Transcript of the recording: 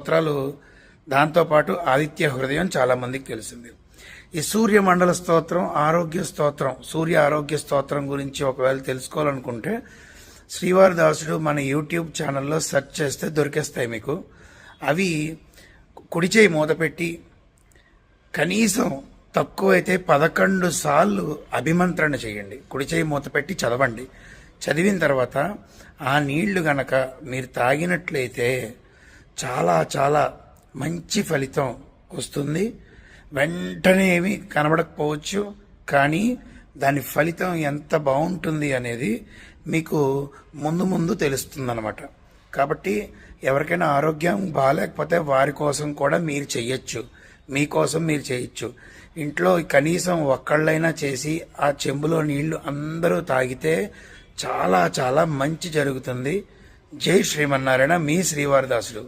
స్తోత్రాలు, దాంతోపాటు ఆదిత్య హృదయం చాలా మందికి తెలిసింది. ఈ సూర్యమండల స్తోత్రం, ఆరోగ్య స్తోత్రం, సూర్య ఆరోగ్య స్తోత్రం గురించి ఒకవేళ తెలుసుకోవాలనుకుంటే శ్రీవారి దాసుడు మన యూట్యూబ్ ఛానల్లో సెర్చ్ చేస్తే దొరికేస్తాయి మీకు. అవి కుడి చేయి మూతపెట్టి కనీసం తక్కువైతే 11 సార్లు అభిమంత్రణ చేయండి. కుడి చేయి మూతపెట్టి చదవండి. చదివిన తర్వాత ఆ నీళ్లు గనక మీరు తాగినట్లయితే చాలా చాలా మంచి ఫలితం వస్తుంది. వెంటనే ఏమి కనబడకపోవచ్చు, కానీ దాని ఫలితం ఎంత బాగుంటుంది అనేది మీకు ముందు ముందు తెలుస్తుందన్నమాట. కాబట్టి ఎవరికైనా ఆరోగ్యం బాగాలేకపోతే వారి కోసం కూడా మీరు చెయ్యొచ్చు, మీకోసం మీరు చేయొచ్చు. ఇంట్లో కనీసం ఒక్కళ్ళైనా చేసి ఆ చెంబులో నీళ్లు అందరూ తాగితే చాలా చాలా మంచి జరుగుతుంది. జై శ్రీమన్నారాయణ. మీ శ్రీవారి దాసుడు.